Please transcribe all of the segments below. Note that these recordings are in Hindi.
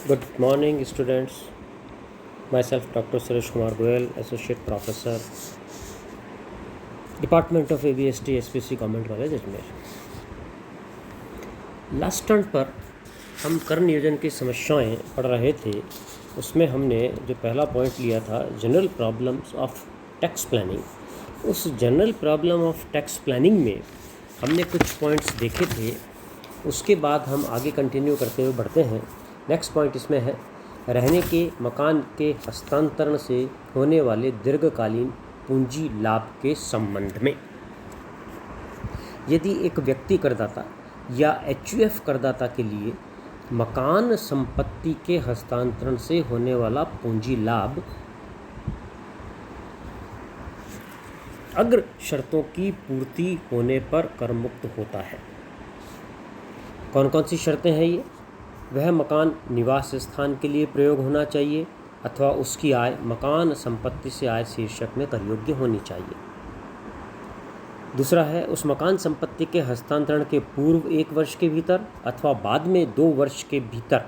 Good morning, students. Myself, Dr. Suresh Kumar Goyal, Associate Professor, Department of ABST, SPC Government College, Ajmer. Last turn पर हम कर नियोजन की समस्याएं पढ़ रहे थे। उसमें हमने जो पहला पॉइंट लिया था general problems of tax planning. उस general problem of tax planning में हमने कुछ पॉइंट्स देखे थे। उसके बाद हम आगे कंटिन्यू करते हुए बढ़ते हैं। नेक्स्ट पॉइंट इसमें है रहने के मकान के हस्तांतरण से होने वाले दीर्घकालीन पूंजी लाभ के संबंध में। यदि एक व्यक्ति करदाता या एचयूएफ करदाता के लिए मकान संपत्ति के हस्तांतरण से होने वाला पूंजी लाभ अग्र शर्तों की पूर्ति होने पर करमुक्त होता है। कौन कौन सी शर्तें हैं ये? वह मकान निवास स्थान के लिए प्रयोग होना चाहिए अथवा उसकी आय मकान संपत्ति से आय शीर्षक में कर योग्य होनी चाहिए। दूसरा है उस मकान संपत्ति के हस्तांतरण के पूर्व 1 वर्ष के भीतर अथवा बाद में 2 वर्ष के भीतर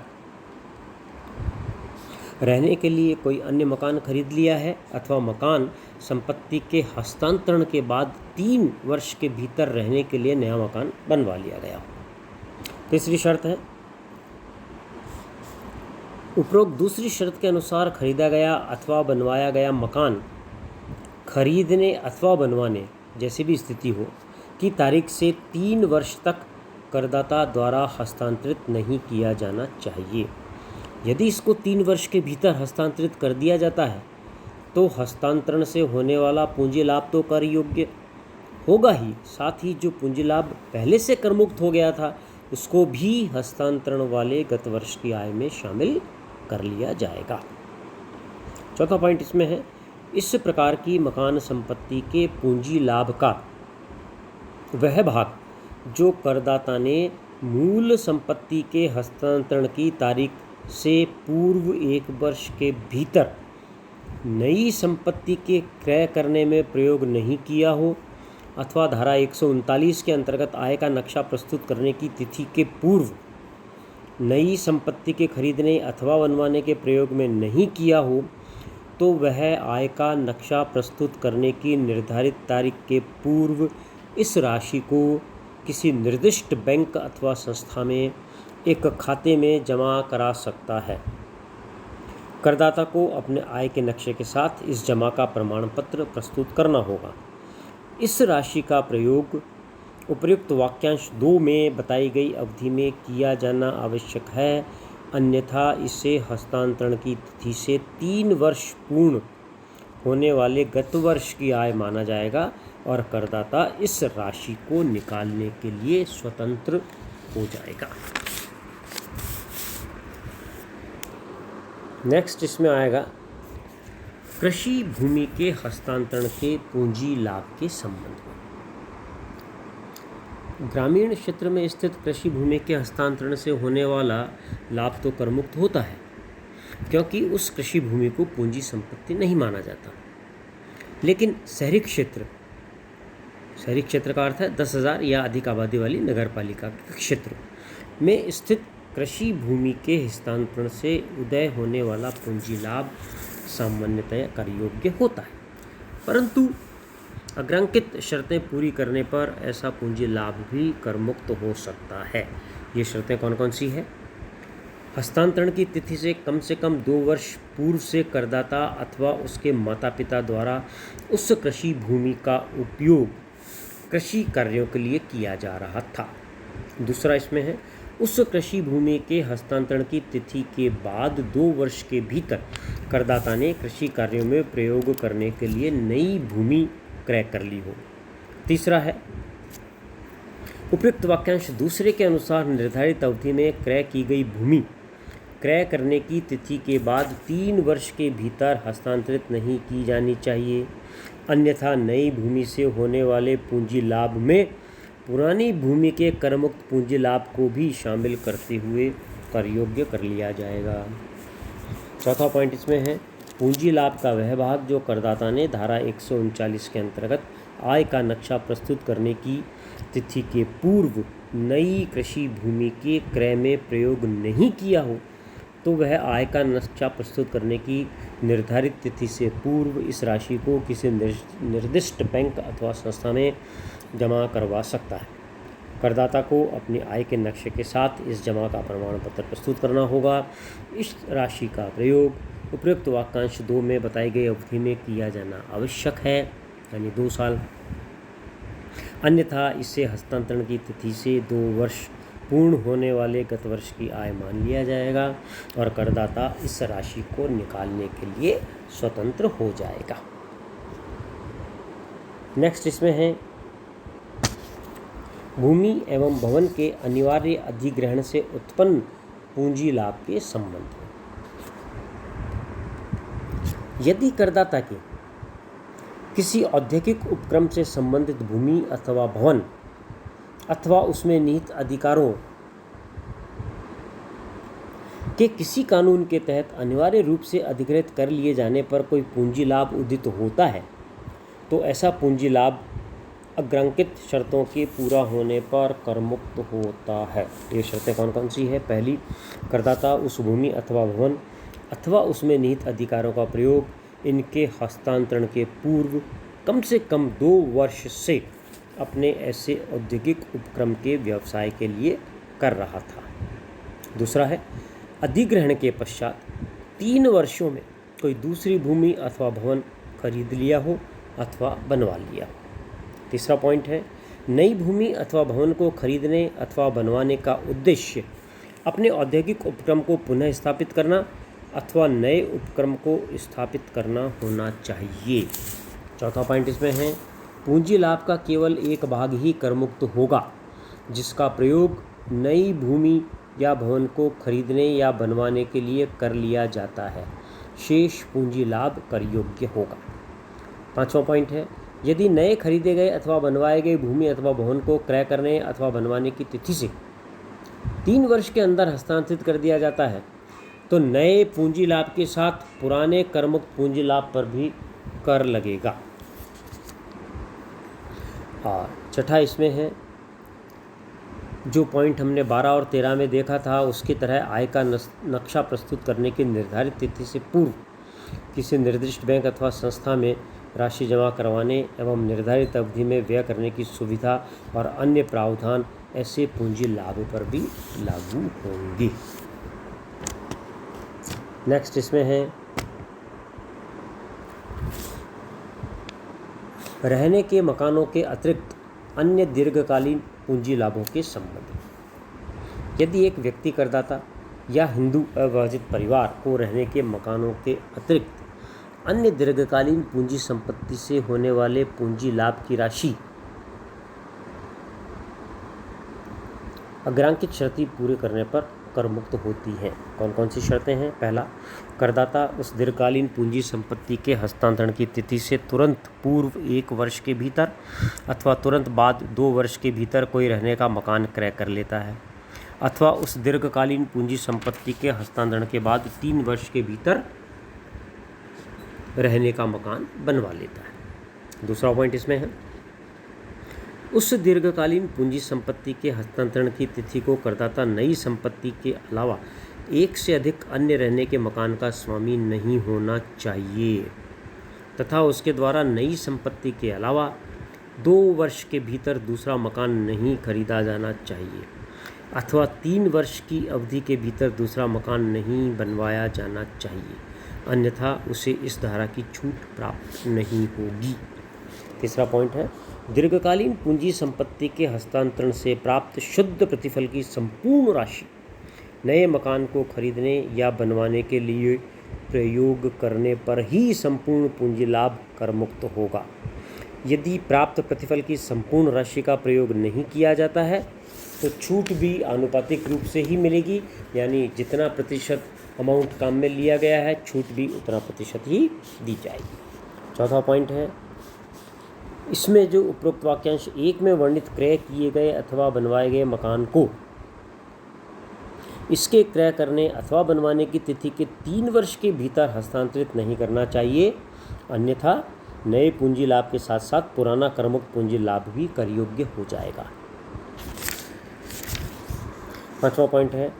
रहने के लिए कोई अन्य मकान खरीद लिया है अथवा मकान संपत्ति के हस्तांतरण के बाद 3 वर्ष के भीतर रहने के लिए नया मकान बनवा लिया गया। तीसरी शर्त है उपरोक्त दूसरी शर्त के अनुसार खरीदा गया अथवा बनवाया गया मकान खरीदने अथवा बनवाने जैसी भी स्थिति हो की तारीख से 3 वर्ष तक करदाता द्वारा हस्तांतरित नहीं किया जाना चाहिए। यदि इसको 3 वर्ष के भीतर हस्तांतरित कर दिया जाता है तो हस्तांतरण से होने वाला पूंजी लाभ तो कर योग्य होगा ही, साथ ही जो पूंजी लाभ पहले से करमुक्त हो गया था उसको भी हस्तांतरण वाले गत वर्ष की आय में शामिल कर लिया जाएगा। चौथा पॉइंट इसमें है इस प्रकार की मकान संपत्ति के पूंजी लाभ का वह भाग जो करदाता ने मूल संपत्ति के हस्तांतरण की तारीख से पूर्व 1 वर्ष के भीतर नई संपत्ति के क्रय करने में प्रयोग नहीं किया हो अथवा धारा 139 के अंतर्गत आय का नक्शा प्रस्तुत करने की तिथि के पूर्व नई संपत्ति के खरीदने अथवा बनवाने के प्रयोग में नहीं किया हो तो वह आय का नक्शा प्रस्तुत करने की निर्धारित तारीख के पूर्व इस राशि को किसी निर्दिष्ट बैंक अथवा संस्था में एक खाते में जमा करा सकता है। करदाता को अपने आय के नक्शे के साथ इस जमा का प्रमाण पत्र प्रस्तुत करना होगा। इस राशि का प्रयोग उपर्युक्त वाक्यांश 2 में बताई गई अवधि में किया जाना आवश्यक है, अन्यथा इसे हस्तांतरण की तिथि से 3 वर्ष पूर्ण होने वाले गत वर्ष की आय माना जाएगा और करदाता इस राशि को निकालने के लिए स्वतंत्र हो जाएगा। नेक्स्ट इसमें आएगा कृषि भूमि के हस्तांतरण के पूंजी लाभ के संबंध में। ग्रामीण क्षेत्र में स्थित कृषि भूमि के हस्तांतरण से होने वाला लाभ तो करमुक्त होता है क्योंकि उस कृषि भूमि को पूंजी संपत्ति नहीं माना जाता। लेकिन शहरी क्षेत्र का अर्थ है 10,000 या अधिक आबादी वाली नगरपालिका के क्षेत्र में स्थित कृषि भूमि के हस्तांतरण से उदय होने वाला पूंजी लाभ सामान्यतया कर योग्य होता है, परंतु अग्रांकित शर्तें पूरी करने पर ऐसा पूंजी लाभ भी करमुक्त हो सकता है। ये शर्तें कौन कौन सी है? हस्तांतरण की तिथि से कम 2 वर्ष पूर्व से करदाता अथवा उसके माता पिता द्वारा उस कृषि भूमि का उपयोग कृषि कार्यों के लिए किया जा रहा था। दूसरा इसमें है उस कृषि भूमि के हस्तांतरण की तिथि के बाद 2 वर्ष के भीतर करदाता ने कृषि कार्यों में प्रयोग करने के लिए नई भूमि क्रय कर ली हो। तीसरा है उपयुक्त वाक्यांश दूसरे के अनुसार निर्धारित अवधि में क्रय की गई भूमि क्रय करने की तिथि के बाद 3 वर्ष के भीतर हस्तांतरित नहीं की जानी चाहिए, अन्यथा नई भूमि से होने वाले पूंजी लाभ में पुरानी भूमि के करमुक्त पूंजी लाभ को भी शामिल करते हुए कर योग्य कर लिया जाएगा। चौथा पॉइंट इसमें है पूंजी लाभ का वह भाग जो करदाता ने धारा 139 के अंतर्गत आय का नक्शा प्रस्तुत करने की तिथि के पूर्व नई कृषि भूमि के क्रय में प्रयोग नहीं किया हो तो वह आय का नक्शा प्रस्तुत करने की निर्धारित तिथि से पूर्व इस राशि को किसी निर्दिष्ट बैंक अथवा संस्था में जमा करवा सकता है। करदाता को अपनी आय के नक्शे के साथ इस जमा का प्रमाण पत्र प्रस्तुत करना होगा। इस राशि का प्रयोग उपयुक्त वाक्यांश 2 में बताई गई अवधि में किया जाना आवश्यक है, यानी 2 साल। अन्यथा इसे हस्तांतरण की तिथि से 2 वर्ष पूर्ण होने वाले गत वर्ष की आय मान लिया जाएगा और करदाता इस राशि को निकालने के लिए स्वतंत्र हो जाएगा। नेक्स्ट इसमें है भूमि एवं भवन के अनिवार्य अधिग्रहण से उत्पन्न पूंजी लाभ के संबंध में। यदि करदाता के किसी औद्योगिक उपक्रम से संबंधित भूमि अथवा भवन अथवा उसमें निहित अधिकारों के किसी कानून के तहत अनिवार्य रूप से अधिग्रहित कर लिए जाने पर कोई पूंजी लाभ उदित होता है, तो ऐसा पूंजी लाभ अग्रांकित शर्तों के पूरा होने पर करमुक्त होता है। ये शर्तें कौन कौन सी है? पहली, करदाता उस भूमि अथवा भवन अथवा उसमें निहित अधिकारों का प्रयोग इनके हस्तांतरण के पूर्व कम से कम 2 वर्ष से अपने ऐसे औद्योगिक उपक्रम के व्यवसाय के लिए कर रहा था। दूसरा है, अधिग्रहण के पश्चात 3 वर्षों में कोई दूसरी भूमि अथवा भवन खरीद लिया हो अथवा बनवा लिया हो। तीसरा पॉइंट है, नई भूमि अथवा भवन को खरीदने अथवा बनवाने का उद्देश्य अपने औद्योगिक उपक्रम को पुनः स्थापित करना अथवा नए उपक्रम को स्थापित करना होना चाहिए। चौथा पॉइंट इसमें है, पूंजी लाभ का केवल एक भाग ही करमुक्त होगा जिसका प्रयोग नई भूमि या भवन को खरीदने या बनवाने के लिए कर लिया जाता है। शेष पूंजी लाभ कर योग्य होगा। पांचवा पॉइंट है, यदि नए खरीदे गए अथवा बनवाए गए भूमि अथवा भवन को क्रय करने अथवा बनवाने की तिथि से 3 वर्ष के अंदर हस्तांतरित कर दिया जाता है, तो नए पूंजी लाभ के साथ पुराने करमुक्त पूंजी लाभ पर भी कर लगेगा। और छठा इसमें है, जो पॉइंट हमने 12 और 13 में देखा था उसकी तरह आय का नक्शा प्रस्तुत करने की निर्धारित तिथि से पूर्व किसी निर्दिष्ट बैंक अथवा संस्था में राशि जमा करवाने एवं निर्धारित अवधि में व्यय करने की सुविधा और अन्य प्रावधान ऐसे पूंजी लाभ पर भी लागू होंगे। नेक्स्ट इसमें है, रहने के मकानों के अतिरिक्त अन्य दीर्घकालीन पूंजी लाभों के संबंध में। यदि एक व्यक्ति करदाता या हिंदू अविभाजित परिवार को रहने के मकानों के अतिरिक्त अन्य दीर्घकालीन पूंजी संपत्ति से होने वाले पूंजी लाभ की राशि अग्रांकित शर्तें पूरे करने पर कर मुक्त होती हैं। कौन कौन सी शर्तें हैं? पहला, करदाता उस दीर्घकालीन पूंजी संपत्ति के हस्तांतरण की तिथि से तुरंत पूर्व 1 वर्ष के भीतर अथवा तुरंत बाद 2 वर्ष के भीतर कोई रहने का मकान क्रय कर लेता है, अथवा उस दीर्घकालीन पूंजी संपत्ति के हस्तांतरण के बाद 3 वर्ष के भीतर रहने का मकान बनवा लेता है। दूसरा पॉइंट इसमें है, उस दीर्घकालीन पूंजी संपत्ति के हस्तांतरण की तिथि को करदाता नई संपत्ति के अलावा 1 से अधिक अन्य रहने के मकान का स्वामी नहीं होना चाहिए तथा उसके द्वारा नई संपत्ति के अलावा 2 वर्ष के भीतर दूसरा मकान नहीं खरीदा जाना चाहिए अथवा 3 वर्ष की अवधि के भीतर दूसरा मकान नहीं बनवाया जाना चाहिए, अन्यथा उसे इस धारा की छूट प्राप्त नहीं होगी। तीसरा पॉइंट है, दीर्घकालीन पूंजी संपत्ति के हस्तांतरण से प्राप्त शुद्ध प्रतिफल की संपूर्ण राशि नए मकान को खरीदने या बनवाने के लिए प्रयोग करने पर ही संपूर्ण पूंजी लाभ कर मुक्त होगा। यदि प्राप्त प्रतिफल की संपूर्ण राशि का प्रयोग नहीं किया जाता है तो छूट भी आनुपातिक रूप से ही मिलेगी, यानी जितना प्रतिशत अमाउंट काम में लिया गया है छूट भी उतना प्रतिशत ही दी जाएगी। चौथा पॉइंट है, इसमें जो उपरोक्त वाक्यांश 1 में वर्णित क्रय किए गए अथवा बनवाए गए मकान को इसके क्रय करने अथवा बनवाने की तिथि के 3 वर्ष के भीतर हस्तांतरित नहीं करना चाहिए, अन्यथा नए पूंजी लाभ के साथ साथ पुराना करमुक्त पूंजी लाभ भी कर योग्य हो जाएगा। 5वां पॉइंट है,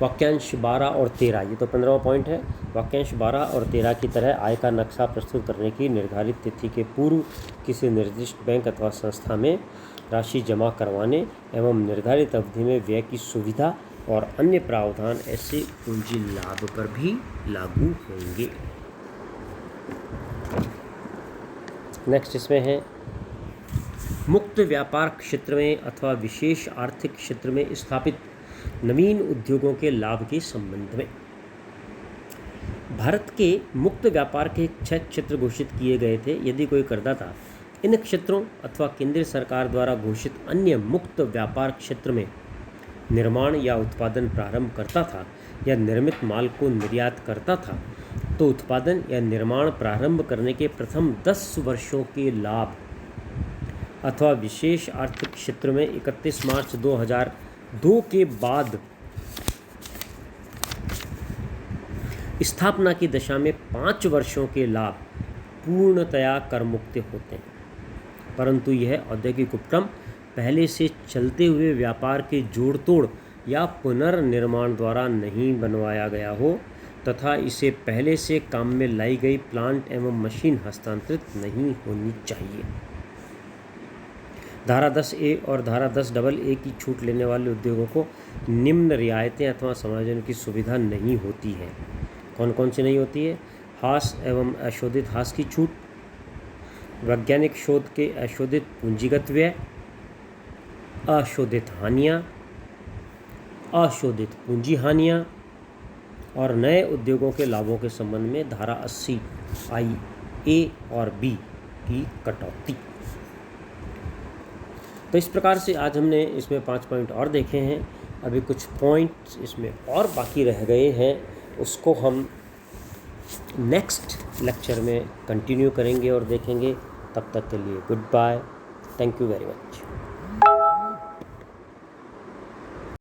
वाक्यांश 12 और 13, ये तो 15वां पॉइंट है। वाक्यांश 12 और 13 की तरह आय का नक्शा प्रस्तुत करने की निर्धारित तिथि के पूर्व किसी निर्दिष्ट बैंक अथवा संस्था में राशि जमा करवाने एवं निर्धारित अवधि में व्यय की सुविधा और अन्य प्रावधान ऐसे पूंजी लाभ पर भी लागू होंगे। नेक्स्ट इसमें है मुक्त व्यापार क्षेत्र में अथवा विशेष आर्थिक क्षेत्र में स्थापित नवीन उद्योगों के लाभ के संबंध में। भारत के मुक्त व्यापार के 6 क्षेत्र घोषित किए गए थे। यदि कोई करदाता इन क्षेत्रों अथवा केंद्र सरकार द्वारा घोषित अन्य मुक्त व्यापार क्षेत्र में निर्माण या उत्पादन प्रारंभ करता था या निर्मित माल को निर्यात करता था, तो उत्पादन या निर्माण प्रारंभ करने के प्रथम 10 वर्षों के लाभ अथवा विशेष आर्थिक क्षेत्र में 31 मार्च 2002 के बाद स्थापना की दशा में 5 वर्षों के लाभ पूर्णतया कर मुक्त होते हैं, परंतु यह औद्योगिक उपक्रम पहले से चलते हुए व्यापार के जोड़ तोड़ या पुनर्निर्माण द्वारा नहीं बनवाया गया हो तथा इसे पहले से काम में लाई गई प्लांट एवं मशीन हस्तांतरित नहीं होनी चाहिए। धारा 10A और धारा 10AA की छूट लेने वाले उद्योगों को निम्न रियायतें अथवा समायोजन की सुविधा नहीं होती है। कौन कौन सी नहीं होती है? हास एवं अशोधित हास की छूट, वैज्ञानिक शोध के अशोधित पूंजीगत व्यय, अशोधित हानियाँ, अशोधित पूंजी हानियाँ और नए उद्योगों के लाभों के संबंध में धारा 80I A और B की कटौती। तो इस प्रकार से आज हमने इसमें 5 पॉइंट और देखे हैं। अभी कुछ पॉइंट्स इसमें और बाकी रह गए हैं, उसको हम नेक्स्ट लेक्चर में कंटिन्यू करेंगे और देखेंगे। तब तक के लिए goodbye, thank you very much.